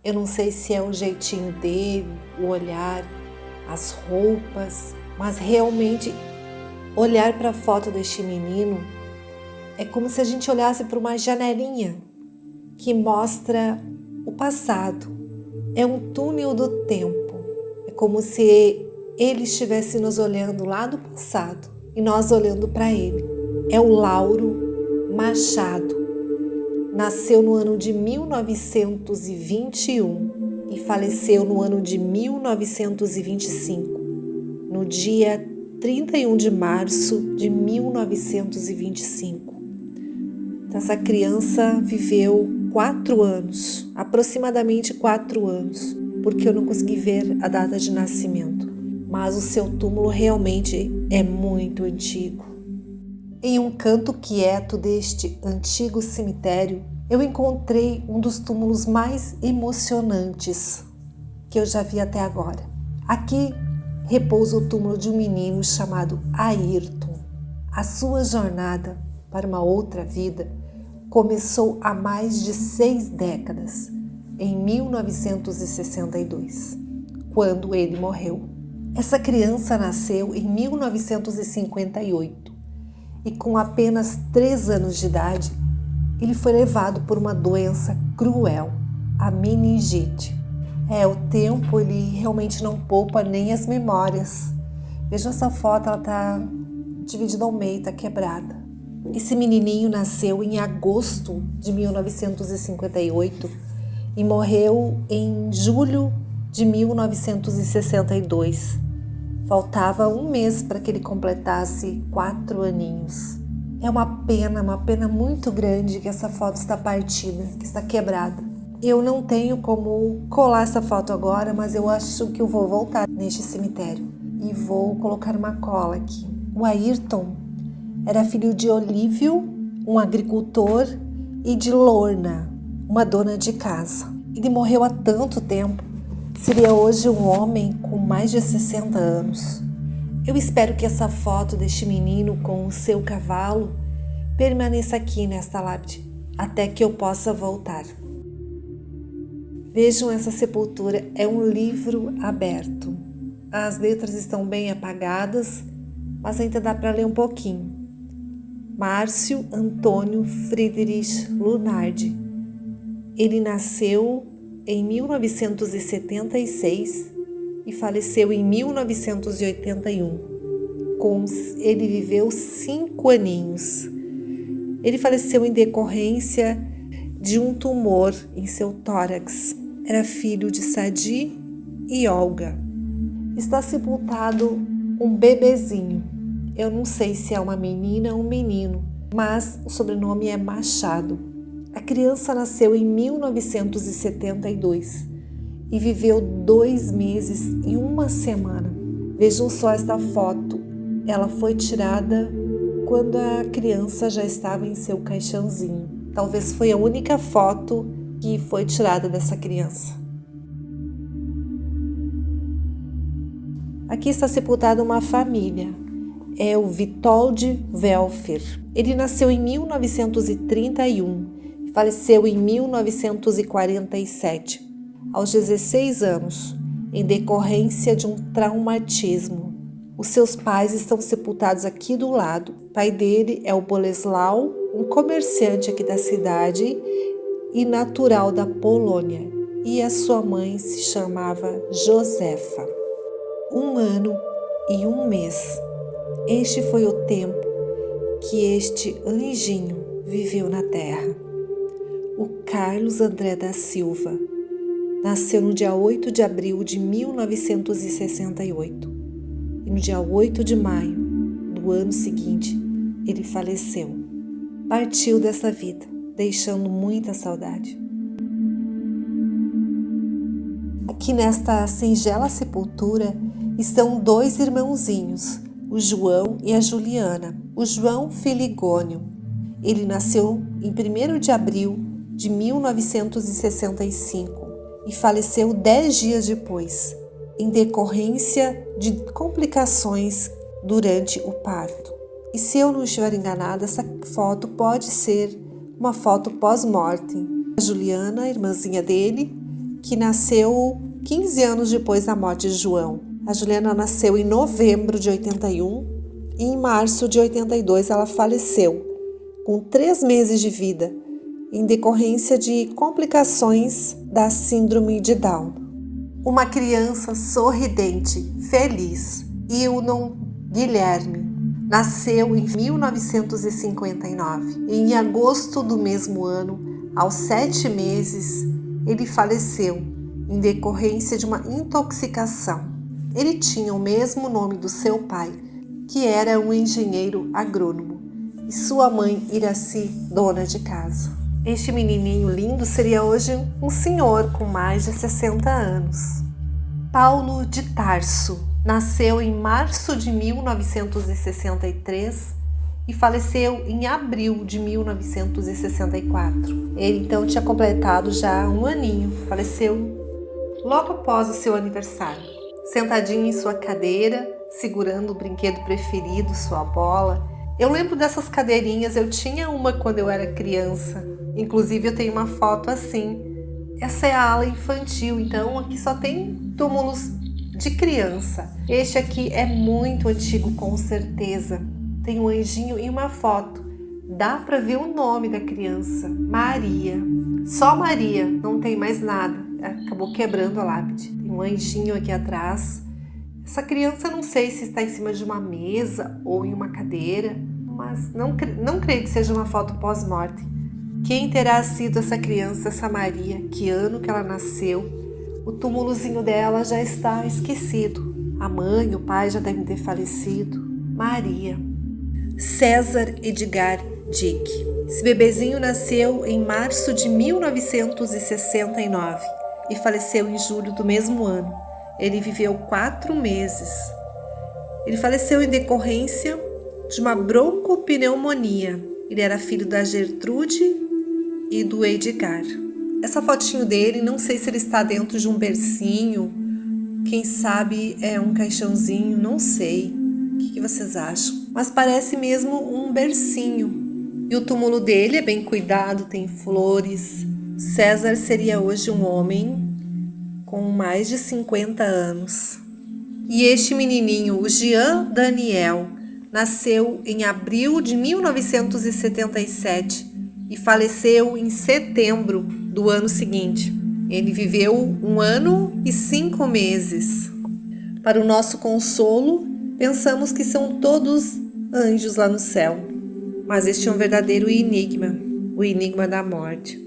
Eu não sei se é o jeitinho dele, o olhar, as roupas, mas realmente olhar para a foto deste menino é como se a gente olhasse para uma janelinha que mostra o passado. É um túnel do tempo. É como se ele estivesse nos olhando lá do passado e nós olhando para ele. É o Lauro Machado. Nasceu no ano de 1921 e faleceu no ano de 1925, no dia 31 de março de 1925. Então, essa criança viveu 4 anos, aproximadamente 4 anos, porque eu não consegui ver a data de nascimento. Mas o seu túmulo realmente é muito antigo. Em um canto quieto deste antigo cemitério, eu encontrei um dos túmulos mais emocionantes que eu já vi até agora. Aqui repousa o túmulo de um menino chamado Ayrton. A sua jornada para uma outra vida começou há mais de 6 décadas, em 1962, quando ele morreu. Essa criança nasceu em 1958 e com apenas 3 anos de idade, ele foi levado por uma doença cruel, a meningite. O tempo ele realmente não poupa nem as memórias. Veja essa foto, ela está dividida ao meio, está quebrada. Esse menininho nasceu em agosto de 1958 e morreu em julho de 1962. Faltava um mês para que ele completasse 4 aninhos. É uma pena muito grande que essa foto está partida, que está quebrada. Eu não tenho como colar essa foto agora, mas eu acho que eu vou voltar neste cemitério e vou colocar uma cola aqui. O Ayrton era filho de Olívio, um agricultor, e de Lorna, uma dona de casa. Ele morreu há tanto tempo. Seria hoje um homem com mais de 60 anos. Eu espero que essa foto deste menino com o seu cavalo permaneça aqui nesta lápide, até que eu possa voltar. Vejam essa sepultura, é um livro aberto. As letras estão bem apagadas, mas ainda dá para ler um pouquinho. Márcio Antônio Friedrich Lunardi. Ele nasceu em 1976 e faleceu em 1981. Ele viveu 5 aninhos. Ele faleceu em decorrência de um tumor em seu tórax. Era filho de Sadi e Olga. Está sepultado um bebezinho. Eu não sei se é uma menina ou um menino, mas o sobrenome é Machado. A criança nasceu em 1972 e viveu 2 meses e 1 semana. Vejam só esta foto. Ela foi tirada quando a criança já estava em seu caixãozinho. Talvez foi a única foto que foi tirada dessa criança. Aqui está sepultada uma família. É o Witold Welfer. Ele nasceu em 1931 e faleceu em 1947, aos 16 anos, em decorrência de um traumatismo. Os seus pais estão sepultados aqui do lado. O pai dele é o Boleslau, um comerciante aqui da cidade e natural da Polônia, e a sua mãe se chamava Josefa. 1 ano e 1 mês. Este foi o tempo que este anjinho viveu na terra. O Carlos André da Silva nasceu no dia 8 de abril de 1968 e no dia 8 de maio do ano seguinte ele faleceu. Partiu dessa vida, deixando muita saudade. Aqui nesta singela sepultura estão 2 irmãozinhos, o João e a Juliana. O João Filigônio. Ele nasceu em 1º de abril de 1965 e faleceu 10 dias depois, em decorrência de complicações durante o parto. E se eu não estiver enganada, essa foto pode ser uma foto pós-mortem. A Juliana, a irmãzinha dele, que nasceu 15 anos depois da morte de João. A Juliana nasceu em novembro de 81 e em março de 82 ela faleceu, com 3 meses de vida, em decorrência de complicações da síndrome de Down. Uma criança sorridente, feliz, Hildon Guilherme, nasceu em 1959. Em agosto do mesmo ano, aos 7 meses, ele faleceu em decorrência de uma intoxicação. Ele tinha o mesmo nome do seu pai, que era um engenheiro agrônomo, e sua mãe, Iraci, dona de casa. Este menininho lindo seria hoje um senhor com mais de 60 anos. Paulo de Tarso nasceu em março de 1963 e faleceu em abril de 1964. Ele então tinha completado já um aninho, faleceu logo após o seu aniversário. Sentadinho em sua cadeira, segurando o brinquedo preferido, sua bola. Eu lembro dessas cadeirinhas, eu tinha uma quando eu era criança. Inclusive eu tenho uma foto assim. Essa é a ala infantil, então aqui só tem túmulos de criança. Este aqui é muito antigo, com certeza. Tem um anjinho e uma foto. Dá para ver o nome da criança, Maria. Só Maria, não tem mais nada. Acabou quebrando a lápide. Tem um anjinho aqui atrás. Essa criança não sei se está em cima de uma mesa ou em uma cadeira, mas não creio que seja uma foto pós-morte. Quem terá sido essa criança, essa Maria? Que ano que ela nasceu? O túmulozinho dela já está esquecido. A mãe, o pai já devem ter falecido. Maria. César Edgar Dick. Esse bebezinho nasceu em março de 1969 e faleceu em julho do mesmo ano. Ele viveu 4 meses. Ele faleceu em decorrência de uma broncopneumonia. Ele era filho da Gertrude e do Edgar. Essa fotinho dele, não sei se ele está dentro de um bercinho, quem sabe é um caixãozinho, não sei. O que vocês acham? Mas parece mesmo um bercinho. E o túmulo dele é bem cuidado, tem flores. César seria hoje um homem com mais de 50 anos. E este menininho, o Jean Daniel, nasceu em abril de 1977 e faleceu em setembro do ano seguinte. Ele viveu 1 ano e 5 meses. Para o nosso consolo, pensamos que são todos anjos lá no céu. Mas este é um verdadeiro enigma, o enigma da morte.